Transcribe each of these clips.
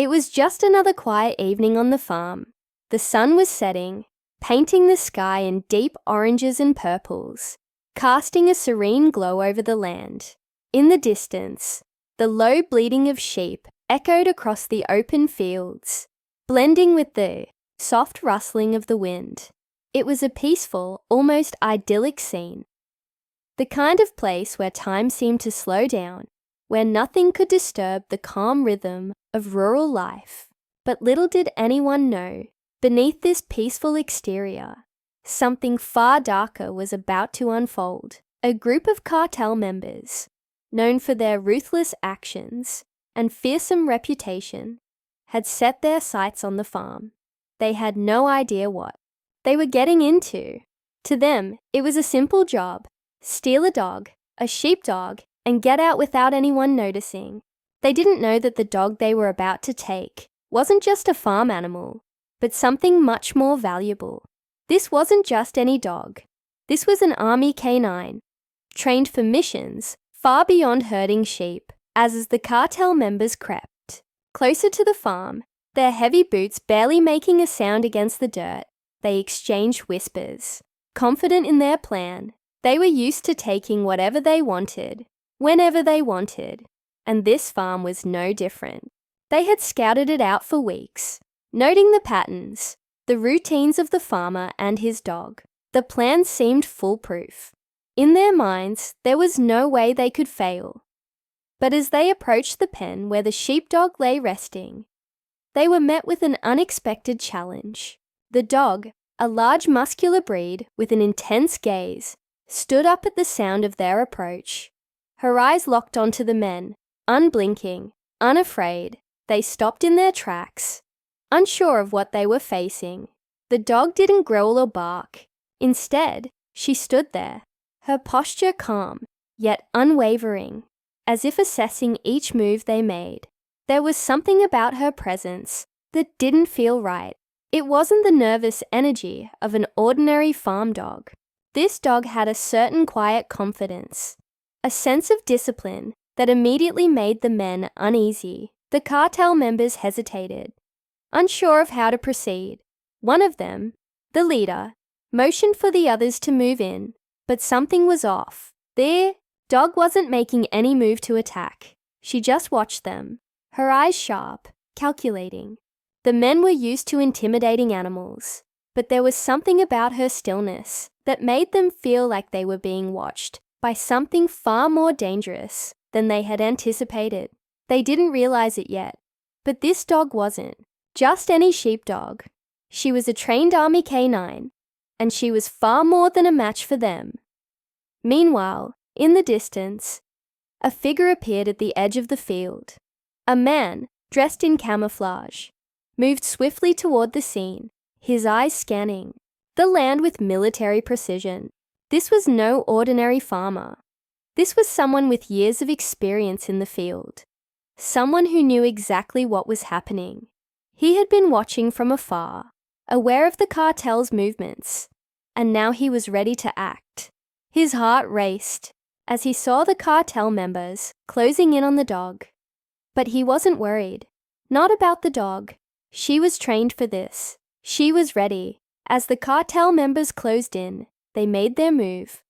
It was just another quiet evening on the farm. The sun was setting, painting the sky in deep oranges and purples, casting a serene glow over the land. In the distance, the low bleating of sheep echoed across the open fields, blending with the soft rustling of the wind. It was a peaceful, almost idyllic scene. The kind of place where time seemed to slow down, where nothing could disturb the calm rhythm of rural life. But little did anyone know, beneath this peaceful exterior, something far darker was about to unfold. A group of cartel members, known for their ruthless actions and fearsome reputation, had set their sights on the farm. They had no idea what they were getting into. To them, it was a simple job: steal a dog, a sheepdog, and get out without anyone noticing. They didn't know that the dog they were about to take wasn't just a farm animal, but something much more valuable. This wasn't just any dog. This was an army canine, trained for missions far beyond herding sheep. As the cartel members crept closer to the farm, their heavy boots barely making a sound against the dirt, they exchanged whispers. Confident in their plan, they were used to taking whatever they wanted, whenever they wanted, and this farm was no different. They had scouted it out for weeks, noting the patterns, the routines of the farmer and his dog. The plan seemed foolproof. In their minds, there was no way they could fail. But as they approached the pen where the sheepdog lay resting, they were met with an unexpected challenge. The dog, a large muscular breed with an intense gaze, stood up at the sound of their approach. Her eyes locked onto the men. Unblinking, unafraid, they stopped in their tracks, unsure of what they were facing. The dog didn't growl or bark. Instead, she stood there, her posture calm, yet unwavering, as if assessing each move they made. There was something about her presence that didn't feel right. It wasn't the nervous energy of an ordinary farm dog. This dog had a certain quiet confidence, a sense of discipline that immediately made the men uneasy. The cartel members hesitated, unsure of how to proceed. One of them, the leader, motioned for the others to move in, but something was off. Their dog wasn't making any move to attack. She just watched them, her eyes sharp, calculating. The men were used to intimidating animals, but there was something about her stillness that made them feel like they were being watched by something far more dangerous than they had anticipated. They didn't realize it yet, but this dog wasn't just any sheepdog. She was a trained army canine, and she was far more than a match for them. Meanwhile, in the distance, a figure appeared at the edge of the field. A man, dressed in camouflage, moved swiftly toward the scene, his eyes scanning the land with military precision. This was no ordinary farmer. This was someone with years of experience in the field, someone who knew exactly what was happening. He had been watching from afar, aware of the cartel's movements, and now he was ready to act. His heart raced as he saw the cartel members closing in on the dog. But he wasn't worried. Not about the dog. She was trained for this. She was ready. As the cartel members closed in, they made their move.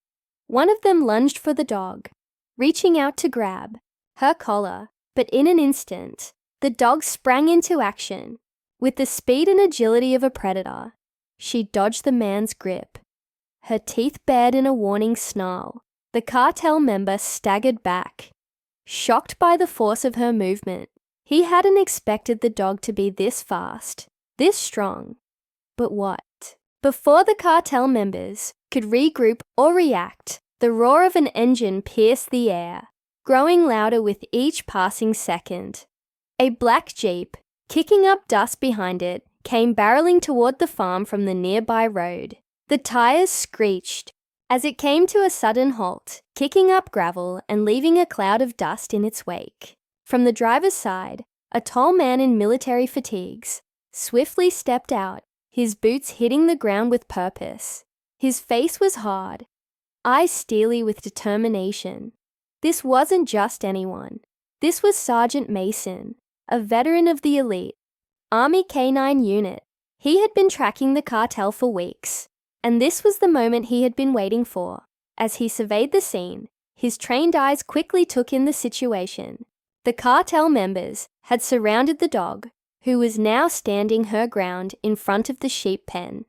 One of them lunged for the dog, reaching out to grab her collar, but in an instant, the dog sprang into action. With the speed and agility of a predator, she dodged the man's grip, her teeth bared in a warning snarl. The cartel member staggered back, shocked by the force of her movement. He hadn't expected the dog to be this fast, this strong. But what? Before the cartel members could regroup or react, the roar of an engine pierced the air, growing louder with each passing second. A black Jeep, kicking up dust behind it, came barreling toward the farm from the nearby road. The tires screeched as it came to a sudden halt, kicking up gravel and leaving a cloud of dust in its wake. From the driver's side, a tall man in military fatigues swiftly stepped out, his boots hitting the ground with purpose. His face was hard, eyes steely with determination. This wasn't just anyone. This was Sergeant Mason, a veteran of the elite Army K-9 unit. He had been tracking the cartel for weeks, and this was the moment he had been waiting for. As he surveyed the scene, his trained eyes quickly took in the situation. The cartel members had surrounded the dog, who was now standing her ground in front of the sheep pen.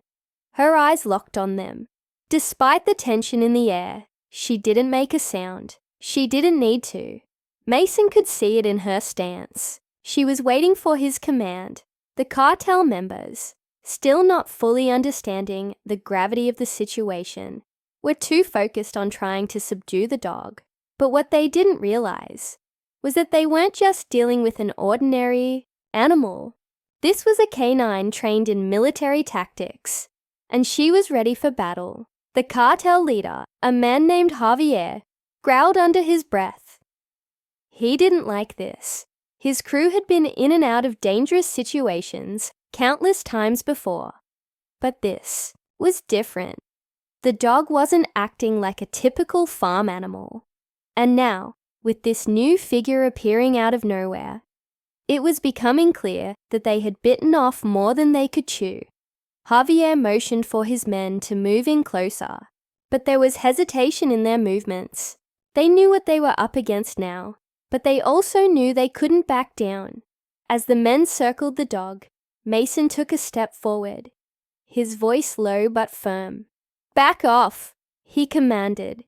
Her eyes locked on them. Despite the tension in the air, she didn't make a sound. She didn't need to. Mason could see it in her stance. She was waiting for his command. The cartel members, still not fully understanding the gravity of the situation, were too focused on trying to subdue the dog. But what they didn't realize was that they weren't just dealing with an ordinary animal. This was a canine trained in military tactics, and she was ready for battle. The cartel leader, a man named Javier, growled under his breath. He didn't like this. His crew had been in and out of dangerous situations countless times before. But this was different. The dog wasn't acting like a typical farm animal. And now, with this new figure appearing out of nowhere, it was becoming clear that they had bitten off more than they could chew. Javier motioned for his men to move in closer, but there was hesitation in their movements. They knew what they were up against now, but they also knew they couldn't back down. As the men circled the dog, Mason took a step forward, his voice low but firm. "Back off," he commanded,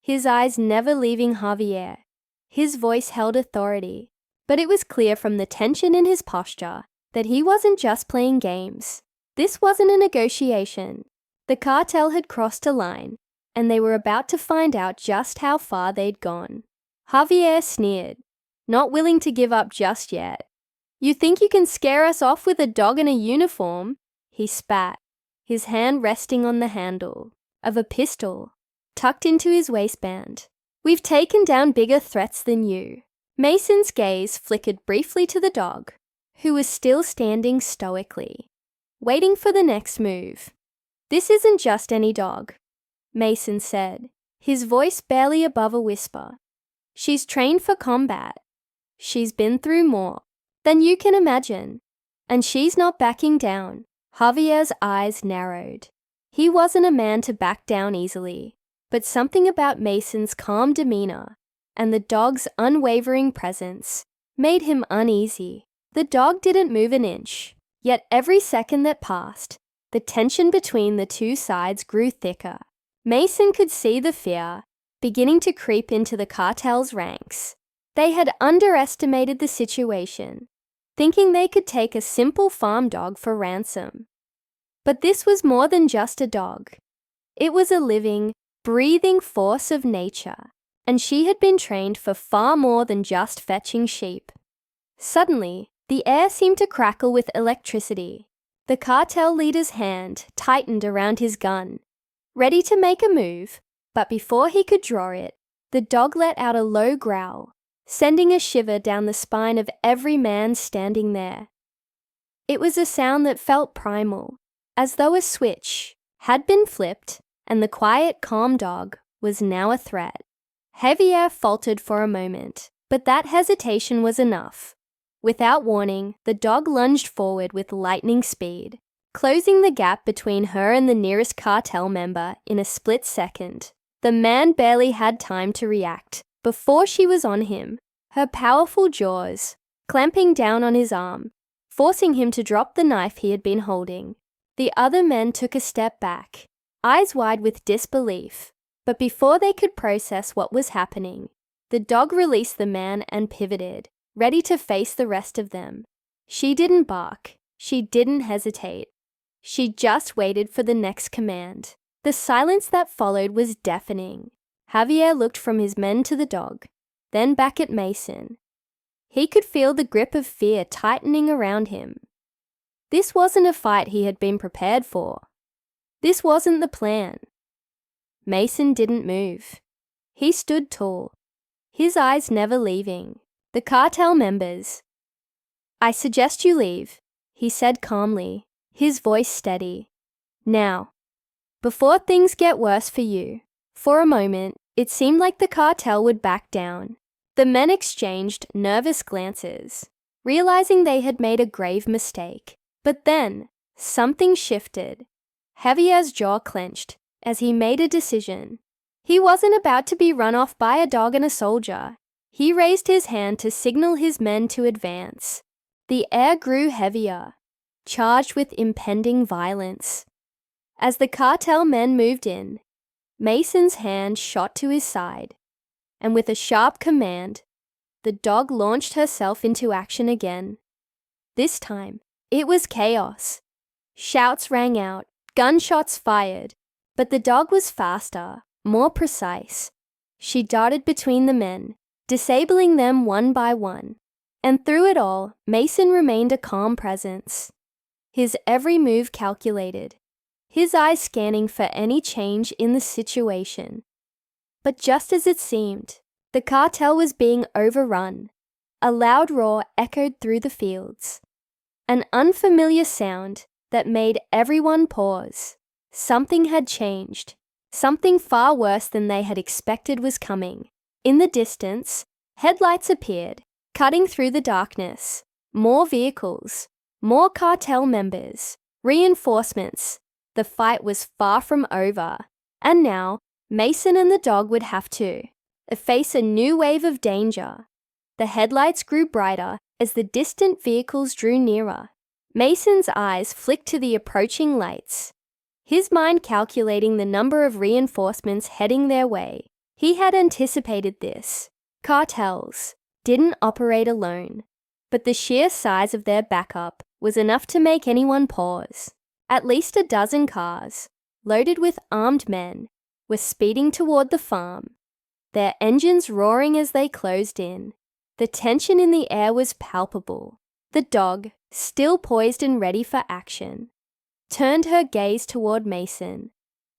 his eyes never leaving Javier. His voice held authority, but it was clear from the tension in his posture that he wasn't just playing games. This wasn't a negotiation. The cartel had crossed a line, and they were about to find out just how far they'd gone. Javier sneered, not willing to give up just yet. "You think you can scare us off with a dog in a uniform?" He spat, his hand resting on the handle of a pistol tucked into his waistband. "We've taken down bigger threats than you." Mason's gaze flickered briefly to the dog, who was still standing stoically, waiting for the next move. "This isn't just any dog," Mason said, his voice barely above a whisper. "She's trained for combat. She's been through more than you can imagine, and she's not backing down." Javier's eyes narrowed. He wasn't a man to back down easily, but something about Mason's calm demeanor and the dog's unwavering presence made him uneasy. The dog didn't move an inch, yet every second that passed, the tension between the two sides grew thicker. Mason could see the fear beginning to creep into the cartel's ranks. They had underestimated the situation, thinking they could take a simple farm dog for ransom. But this was more than just a dog. It was a living, breathing force of nature, and she had been trained for far more than just fetching sheep. Suddenly, the air seemed to crackle with electricity. The cartel leader's hand tightened around his gun, ready to make a move, but before he could draw it, the dog let out a low growl, sending a shiver down the spine of every man standing there. It was a sound that felt primal, as though a switch had been flipped and the quiet, calm dog was now a threat. Javier faltered for a moment, but that hesitation was enough. Without warning, the dog lunged forward with lightning speed, closing the gap between her and the nearest cartel member in a split second. The man barely had time to react before she was on him, her powerful jaws clamping down on his arm, forcing him to drop the knife he had been holding. The other men took a step back, eyes wide with disbelief, but before they could process what was happening, the dog released the man and pivoted, ready to face the rest of them. She didn't bark. She didn't hesitate. She just waited for the next command. The silence that followed was deafening. Javier looked from his men to the dog, then back at Mason. He could feel the grip of fear tightening around him. This wasn't a fight he had been prepared for. This wasn't the plan. Mason didn't move. He stood tall, his eyes never leaving the cartel members. "I suggest you leave," he said calmly, his voice steady. "Now, before things get worse for you." For a moment, it seemed like the cartel would back down. The men exchanged nervous glances. realizing they had made a grave mistake. But then, something shifted. Javier's jaw clenched as he made a decision. He wasn't about to be run off by a dog and a soldier. He raised his hand to signal his men to advance. The air grew heavier, charged with impending violence. As the cartel men moved in, Mason's hand shot to his side, and with a sharp command, the dog launched herself into action again. This time, it was chaos. Shouts rang out, gunshots fired, but the dog was faster, more precise. She darted between the men, disabling them one by one. And through it all, Mason remained a calm presence. His every move calculated, his eyes scanning for any change in the situation. But just as it seemed, the cartel was being overrun. A loud roar echoed through the fields. An unfamiliar sound that made everyone pause. Something had changed. Something far worse than they had expected was coming. In the distance, headlights appeared, cutting through the darkness. More vehicles, more cartel members, reinforcements. The fight was far from over. And now, Mason and the dog would have to face a new wave of danger. The headlights grew brighter as the distant vehicles drew nearer. Mason's eyes flicked to the approaching lights, his mind calculating the number of reinforcements heading their way. He had anticipated this. Cartels didn't operate alone, but the sheer size of their backup was enough to make anyone pause. At least a dozen cars, loaded with armed men, were speeding toward the farm, their engines roaring as they closed in. The tension in the air was palpable. The dog, still poised and ready for action, turned her gaze toward Mason,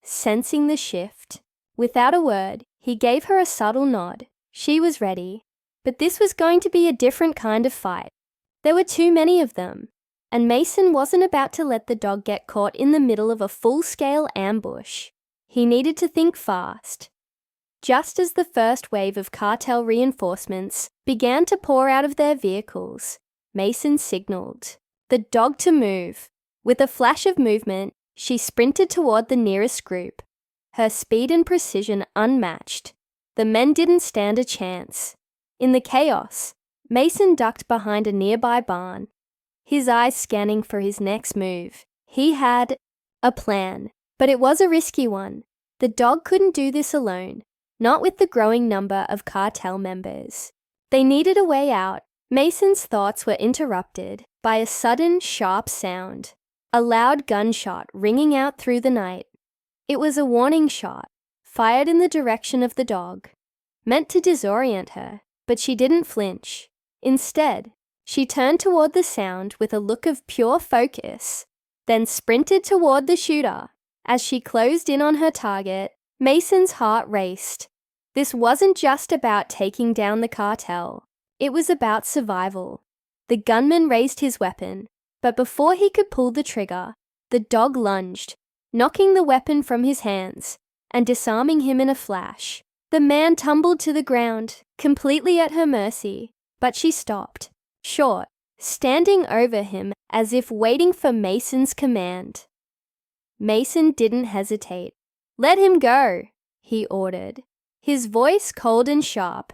sensing the shift. Without a word, he gave her a subtle nod. She was ready, but this was going to be a different kind of fight. There were too many of them, and Mason wasn't about to let the dog get caught in the middle of a full-scale ambush. He needed to think fast. Just as the first wave of cartel reinforcements began to pour out of their vehicles, Mason signaled the dog to move. With a flash of movement, she sprinted toward the nearest group, her speed and precision unmatched. The men didn't stand a chance. In the chaos, Mason ducked behind a nearby barn, his eyes scanning for his next move. He had a plan, but it was a risky one. The dog couldn't do this alone, not with the growing number of cartel members. They needed a way out. Mason's thoughts were interrupted by a sudden, sharp sound, a loud gunshot ringing out through the night. It was a warning shot, fired in the direction of the dog, meant to disorient her, but she didn't flinch. Instead, she turned toward the sound with a look of pure focus, then sprinted toward the shooter. As she closed in on her target, Mason's heart raced. This wasn't just about taking down the cartel. It was about survival. The gunman raised his weapon, but before he could pull the trigger, the dog lunged, knocking the weapon from his hands and disarming him in a flash. The man tumbled to the ground, completely at her mercy, but she stopped, short, standing over him as if waiting for Mason's command. Mason didn't hesitate. "Let him go," he ordered, his voice cold and sharp.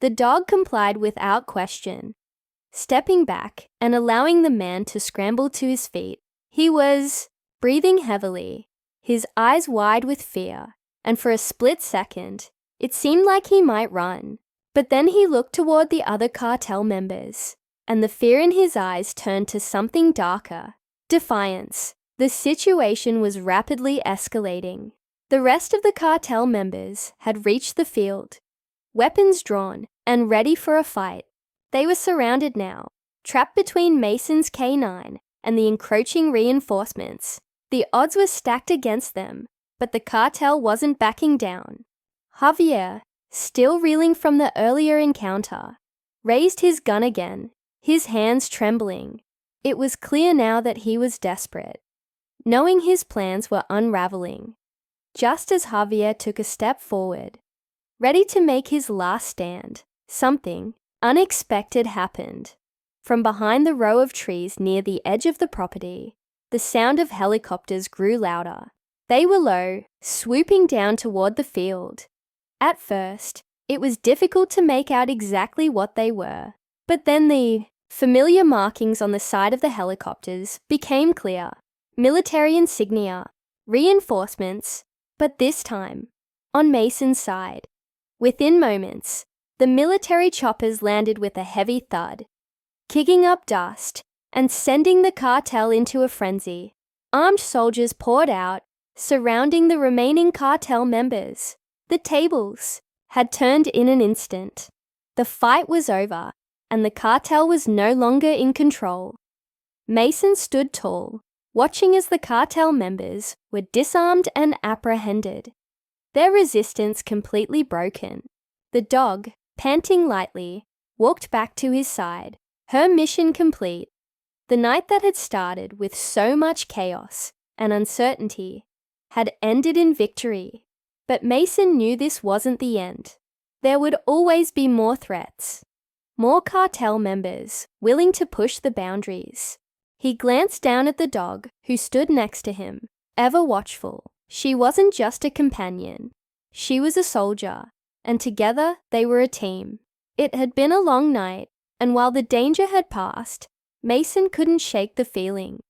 The dog complied without question, stepping back and allowing the man to scramble to his feet. He was breathing heavily, his eyes wide with fear, and for a split second, it seemed like he might run. But then he looked toward the other cartel members, and the fear in his eyes turned to something darker, defiance. The situation was rapidly escalating. The rest of the cartel members had reached the field, weapons drawn and ready for a fight. They were surrounded now, trapped between Mason's K9 and the encroaching reinforcements. The odds were stacked against them, but the cartel wasn't backing down. Javier, still reeling from the earlier encounter, raised his gun again, his hands trembling. It was clear now that he was desperate, knowing his plans were unraveling. Just as Javier took a step forward, ready to make his last stand, something unexpected happened. From behind the row of trees near the edge of the property, the sound of helicopters grew louder. They were low, swooping down toward the field. At first, it was difficult to make out exactly what they were, but then the familiar markings on the side of the helicopters became clear. Military insignia, reinforcements, but this time, on Mason's side. Within moments, the military choppers landed with a heavy thud, kicking up dust and sending the cartel into a frenzy. Armed soldiers poured out, surrounding the remaining cartel members. The tables had turned in an instant. The fight was over, and the cartel was no longer in control. Mason stood tall, watching as the cartel members were disarmed and apprehended, their resistance completely broken. The dog, panting lightly, walked back to his side, her mission complete. The night that had started with so much chaos and uncertainty had ended in victory. But Mason knew this wasn't the end. There would always be more threats, more cartel members willing to push the boundaries. He glanced down at the dog who stood next to him, ever watchful. She wasn't just a companion. She was a soldier, and together they were a team. It had been a long night, and while the danger had passed, Mason couldn't shake the feeling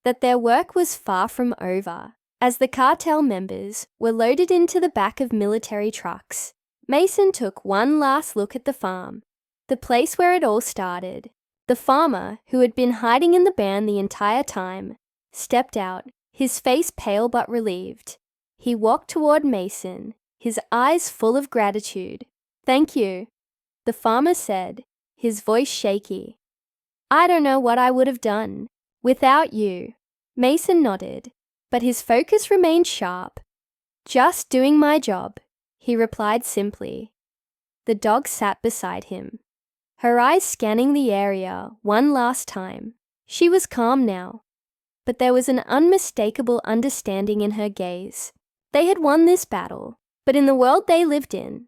that their work was far from over. As the cartel members were loaded into the back of military trucks, Mason took one last look at the farm, the place where it all started. The farmer, who had been hiding in the barn the entire time, stepped out, his face pale but relieved. He walked toward Mason, his eyes full of gratitude. "Thank you," the farmer said, his voice shaky. "I don't know what I would have done without you." Mason nodded, but his focus remained sharp. "Just doing my job," he replied simply. The dog sat beside him, her eyes scanning the area one last time. She was calm now, but there was an unmistakable understanding in her gaze. They had won this battle, but in the world they lived in,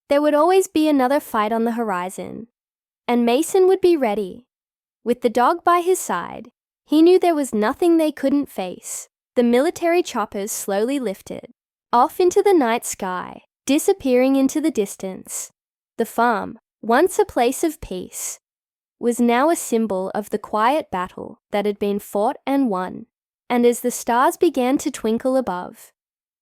there would always be another fight on the horizon, and Mason would be ready. With the dog by his side, he knew there was nothing they couldn't face. The military choppers slowly lifted, off into the night sky, disappearing into the distance. The farm, once a place of peace, was now a symbol of the quiet battle that had been fought and won. And as the stars began to twinkle above,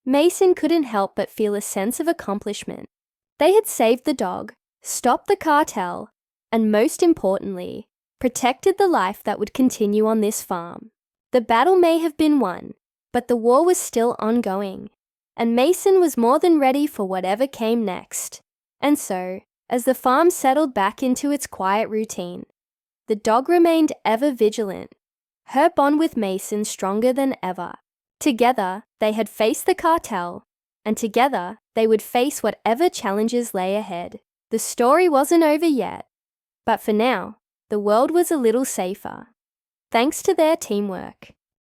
Mason couldn't help but feel a sense of accomplishment. They had saved the dog, stopped the cartel, and most importantly, protected the life that would continue on this farm. The battle may have been won, but the war was still ongoing, and Mason was more than ready for whatever came next. And so, as the farm settled back into its quiet routine, the dog remained ever vigilant, her bond with Mason stronger than ever. Together, they had faced the cartel, and together they would face whatever challenges lay ahead. The story wasn't over yet, but for now, the world was a little safer, thanks to their teamwork.